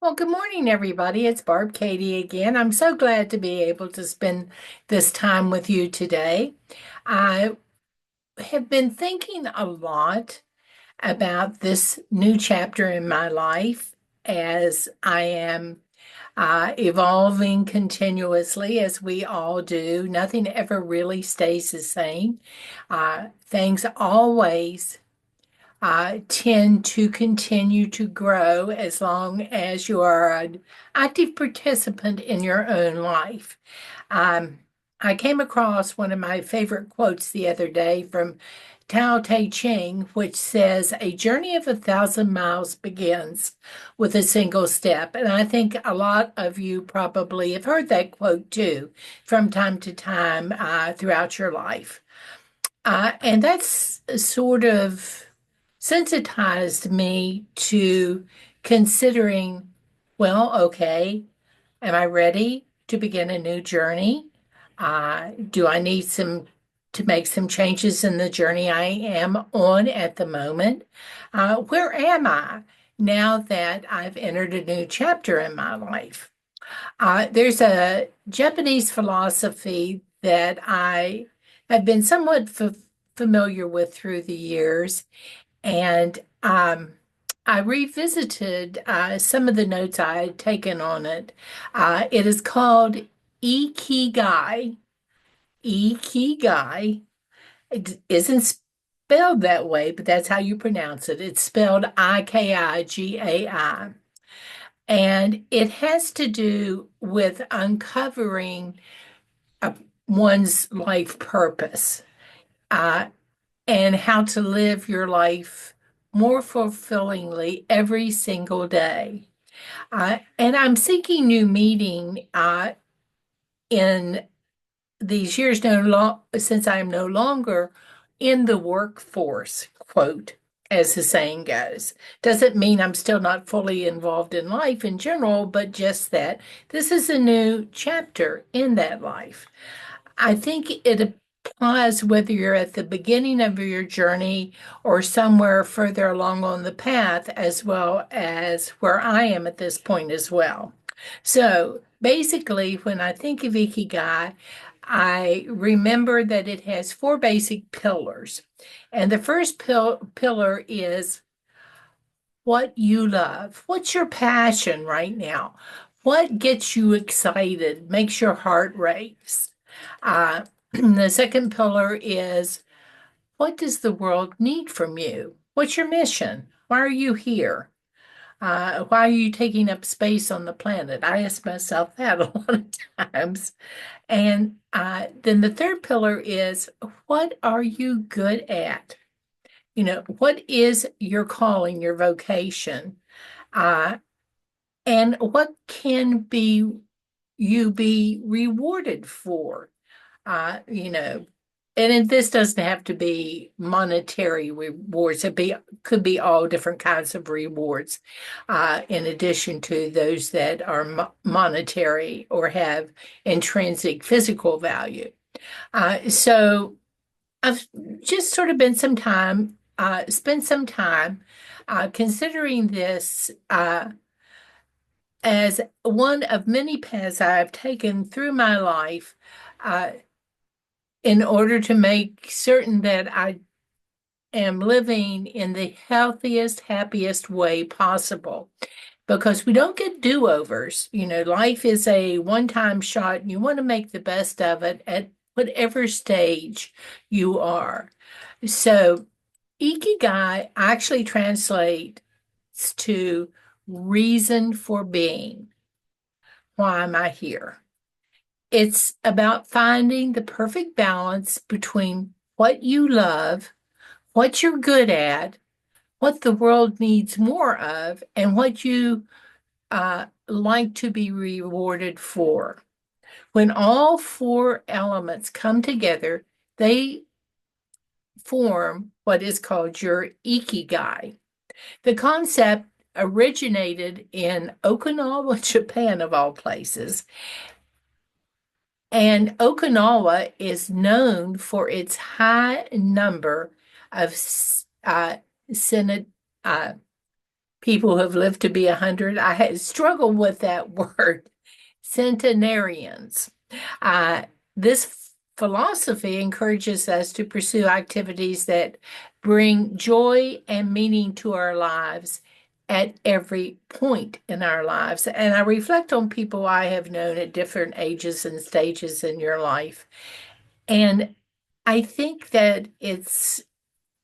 Well, good morning, everybody. It's Barb Katie again. I'm so glad to be able to spend this time with you today. I have been thinking a lot about this new chapter in my life as I am evolving continuously, as we all do. Nothing ever really stays the same. Things always tend to continue to grow as long as you are an active participant in your own life. Um, I came across one of my favorite quotes the other day from Tao Te Ching, which says, "A journey of 1,000 miles begins with a single step." And I think a lot of you probably have heard that quote too from time to time throughout your life. And that's sort of sensitized me to considering, well, okay, am I ready to begin a new journey? Do I need to make some changes in the journey I am on at the moment? Where am I now that I've entered a new chapter in my life? There's a Japanese philosophy that I have been somewhat familiar with through the years, and I revisited some of the notes I had taken on it. It is called Ikigai. Ikigai. It isn't spelled that way, but that's how you pronounce it. It's spelled Ikigai. And it has to do with uncovering uh, one's life purpose uh, and how to live your life more fulfillingly every single day. And I'm seeking new meaning in these years since I am no longer in the workforce, quote, as the saying goes. Doesn't mean I'm still not fully involved in life in general, but just that this is a new chapter in that life. I think it applies whether you're at the beginning of your journey or somewhere further along on the path, as well as where I am at this point as well. So basically, when I think of Ikigai, I remember that it has four basic pillars. And the first pillar is what you love. What's your passion right now? What gets you excited, makes your heart race? Uh, the second pillar is what does the world need from you? What's your mission? Why are you here? Why are you taking up space on the planet? I ask myself that a lot of times. And then the third pillar is what are you good at? What is your calling, your vocation? Uh, and what can be you be rewarded for? Uh, you know, this doesn't have to be monetary rewards. Could be all different kinds of rewards, in addition to those that are monetary or have intrinsic physical value. So I've just sort of spent some time considering this as one of many paths I've taken through my life uh, in order to make certain that I am living in the healthiest, happiest way possible. Because we don't get do-overs. Life is a one-time shot, and you want to make the best of it at whatever stage you are. So, Ikigai actually translates to reason for being. Why am I here? It's about finding the perfect balance between what you love, what you're good at, what the world needs more of, and what you like to be rewarded for. When all four elements come together, they form what is called your ikigai. The concept originated in Okinawa, Japan, of all places. And Okinawa is known for its high number of Senate, people who have lived to be 100. I had struggled with that word, centenarians. Uh, this philosophy encourages us to pursue activities that bring joy and meaning to our lives at every point in our lives. And I reflect on people I have known at different ages and stages in your life. And I think that it's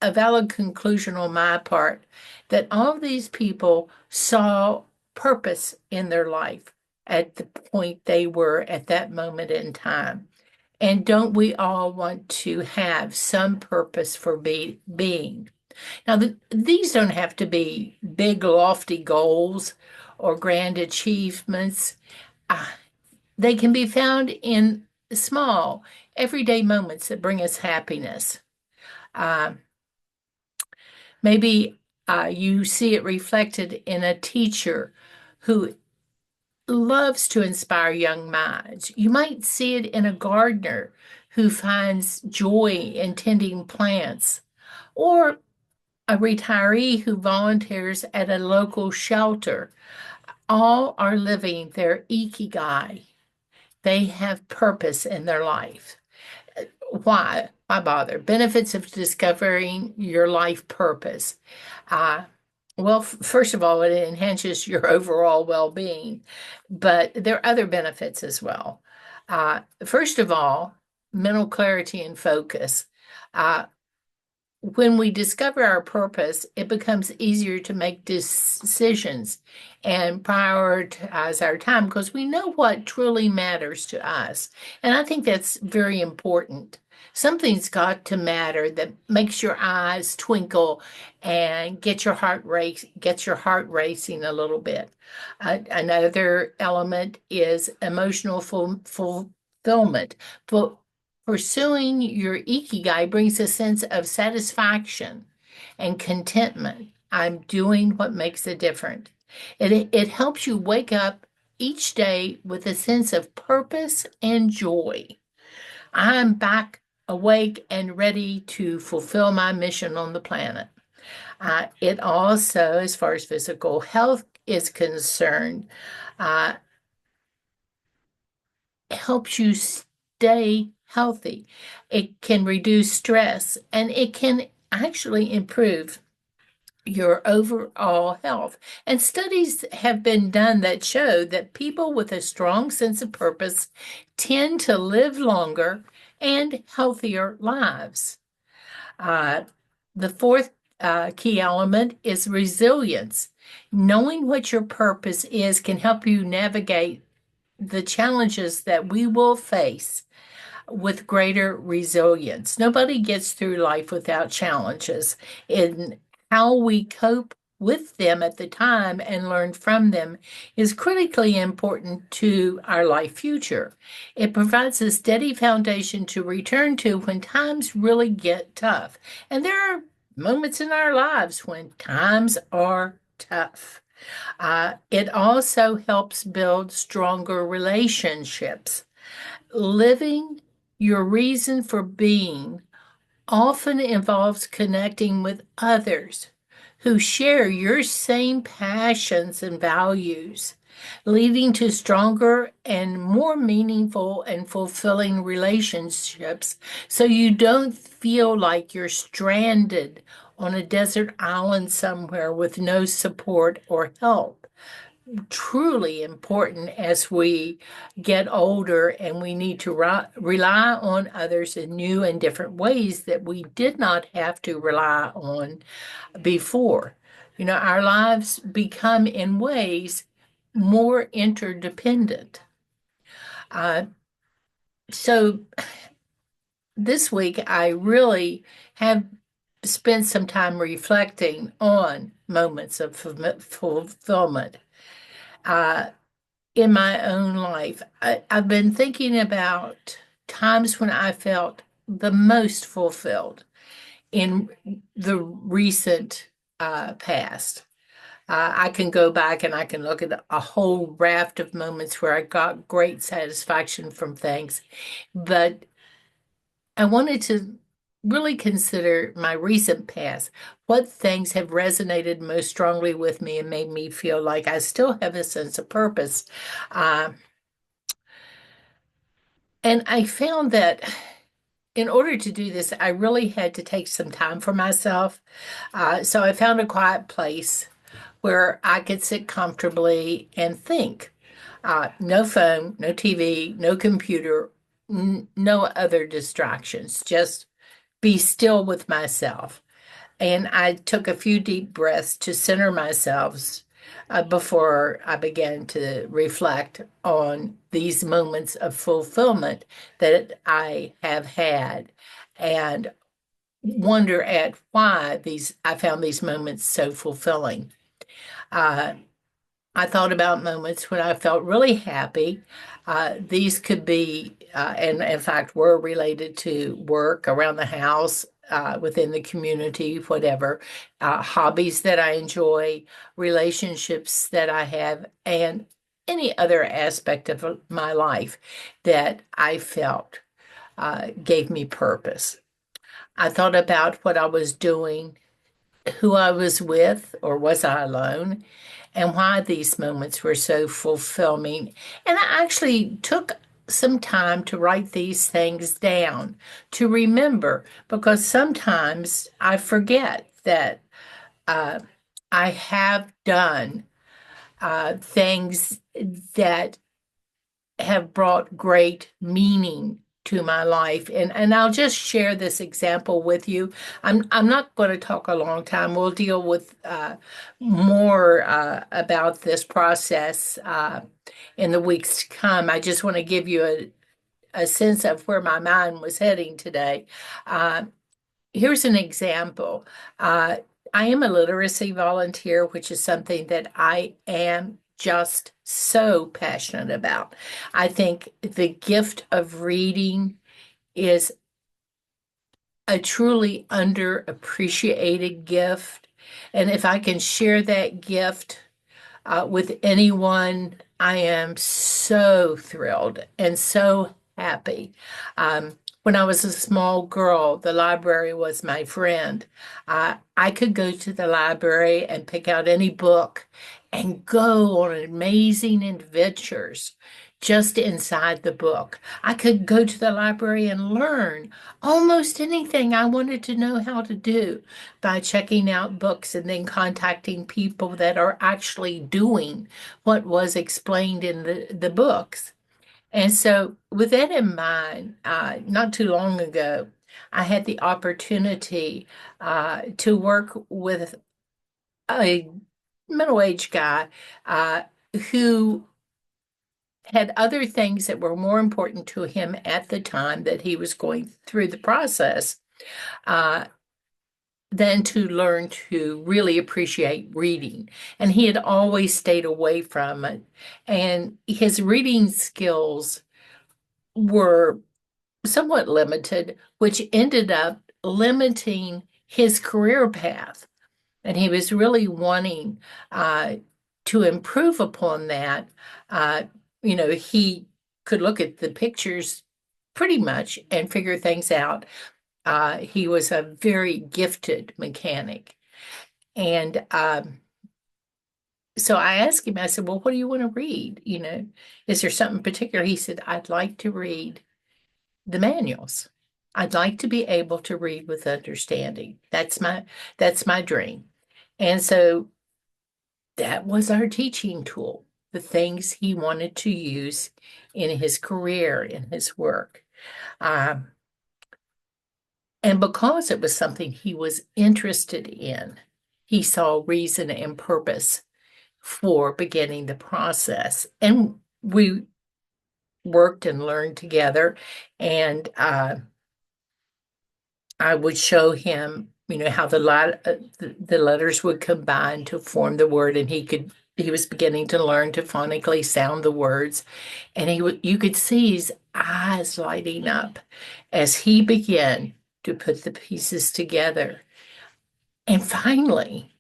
a valid conclusion on my part that all of these people saw purpose in their life at the point they were at that moment in time. And don't we all want to have some purpose for being? Now, these don't have to be big, lofty goals or grand achievements. Uh, they can be found in small, everyday moments that bring us happiness. Uh, Maybe you see it reflected in a teacher who loves to inspire young minds. You might see it in a gardener who finds joy in tending plants, or a retiree who volunteers at a local shelter. All are living their ikigai. They have purpose in their life. Why? Why bother? Benefits of discovering your life purpose. Uh, well, first of all, it enhances your overall well-being, but there are other benefits as well. First of all, mental clarity and focus. Uh, when we discover our purpose, it becomes easier to make decisions and prioritize our time because we know what truly matters to us. And I think that's very important. Something's got to matter that makes your eyes twinkle and gets your heart racing a little bit. Another element is emotional fulfillment. Pursuing your ikigai brings a sense of satisfaction and contentment. I'm doing what makes a difference. It helps you wake up each day with a sense of purpose and joy. I'm back awake and ready to fulfill my mission on the planet. It also, as far as physical health is concerned, uh, helps you stay healthy. It can reduce stress and it can actually improve your overall health. And studies have been done that show that people with a strong sense of purpose tend to live longer and healthier lives. Uh, the fourth key element is resilience. Knowing what your purpose is can help you navigate the challenges that we will face with greater resilience. Nobody gets through life without challenges. In how we cope with them at the time and learn from them is critically important to our life future. It provides a steady foundation to return to when times really get tough. And there are moments in our lives when times are tough. It also helps build stronger relationships. Living your reason for being often involves connecting with others who share your same passions and values, leading to stronger and more meaningful and fulfilling relationships so you don't feel like you're stranded on a desert island somewhere with no support or help. Truly important as we get older and we need to rely on others in new and different ways that we did not have to rely on before. You know, our lives become in ways more interdependent. Uh, so this week, I really have spent some time reflecting on moments of fulfillment. Uh, in my own life. I've been thinking about times when I felt the most fulfilled in the recent past. I can go back and I can look at a whole raft of moments where I got great satisfaction from things, but I wanted to really consider my recent past. What things have resonated most strongly with me and made me feel like I still have a sense of purpose? Uh, and I found that in order to do this, I really had to take some time for myself. So I found a quiet place where I could sit comfortably and think. No phone, no TV, no computer, no other distractions, just be still with myself. And I took a few deep breaths to center myself before I began to reflect on these moments of fulfillment that I have had and wonder at why these I found these moments so fulfilling. Uh, I thought about moments when I felt really happy. These could be, and in fact, were related to work around the house, within the community, whatever, hobbies that I enjoy, relationships that I have, and any other aspect of my life that I felt gave me purpose. I thought about what I was doing, who I was with, or was I alone, and why these moments were so fulfilling. And I actually took some time to write these things down to remember because sometimes I forget that uh, I have done things that have brought great meaning to my life. And I'll just share this example with you. I'm not going to talk a long time. We'll deal with more about this process in the weeks to come. I just want to give you a sense of where my mind was heading today. Uh, Here's an example. Uh, I am a literacy volunteer, which is something that I am just so passionate about. I think the gift of reading is a truly underappreciated gift. And if I can share that gift with anyone, I am so thrilled and so happy. When I was a small girl, the library was my friend. I could go to the library and pick out any book and go on amazing adventures just inside the book. I could go to the library and learn almost anything I wanted to know how to do by checking out books and then contacting people that are actually doing what was explained in the books. And so, with that in mind, not too long ago, I had the opportunity to work with a middle-aged guy uh, who had other things that were more important to him at the time that he was going through the process. Uh, than to learn to really appreciate reading. And he had always stayed away from it. And his reading skills were somewhat limited, which ended up limiting his career path. And he was really wanting uh, to improve upon that. Uh, he could look at the pictures pretty much and figure things out. He was a very gifted mechanic. And so I asked him, I said, well, what do you want to read? Is there something particular? He said, I'd like to read the manuals. I'd like to be able to read with understanding. That's my dream. And so that was our teaching tool, the things he wanted to use in his career, in his work. Um, and because it was something he was interested in, he saw reason and purpose for beginning the process. And we worked and learned together. And I would show him, how the letters would combine to form the word, and he was beginning to learn to phonically sound the words, and you could see his eyes lighting up as he began to put the pieces together. And finally,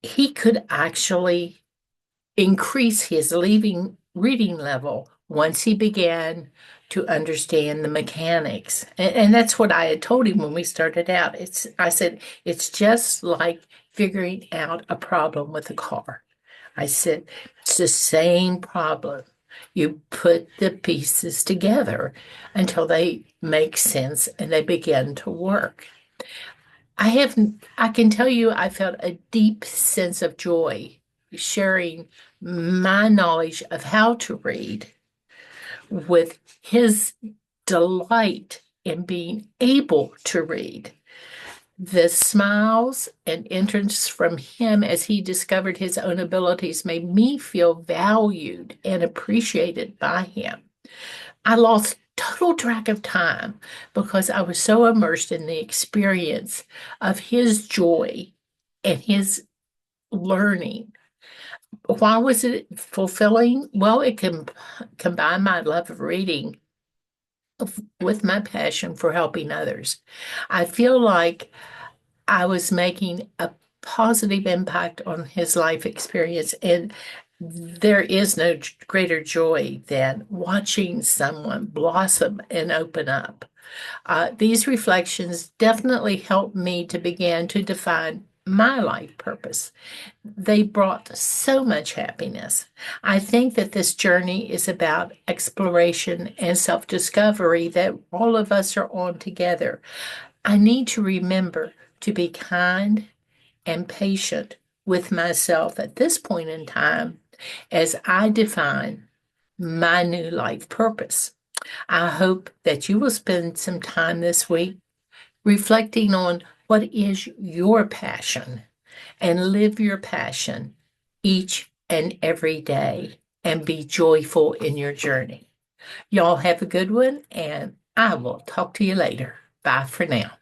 he could actually increase his reading level once he began to understand the mechanics. And that's what I had told him when we started out. I said, it's just like figuring out a problem with a car. I said, it's the same problem. You put the pieces together until they make sense and they begin to work. I can tell you, I felt a deep sense of joy sharing my knowledge of how to read with his delight in being able to read. The smiles and entrance from him as he discovered his own abilities made me feel valued and appreciated by him. I lost total track of time because I was so immersed in the experience of his joy and his learning. Why was it fulfilling? Well, it can combine my love of reading with my passion for helping others. I feel like I was making a positive impact on his life experience, and there is no greater joy than watching someone blossom and open up. These reflections definitely helped me to begin to define my life purpose. They brought so much happiness. I think that this journey is about exploration and self discovery that all of us are on together. I need to remember to be kind and patient with myself at this point in time as I define my new life purpose. I hope that you will spend some time this week reflecting on what is your passion and live your passion each and every day and be joyful in your journey. Y'all have a good one, and I will talk to you later. Bye for now.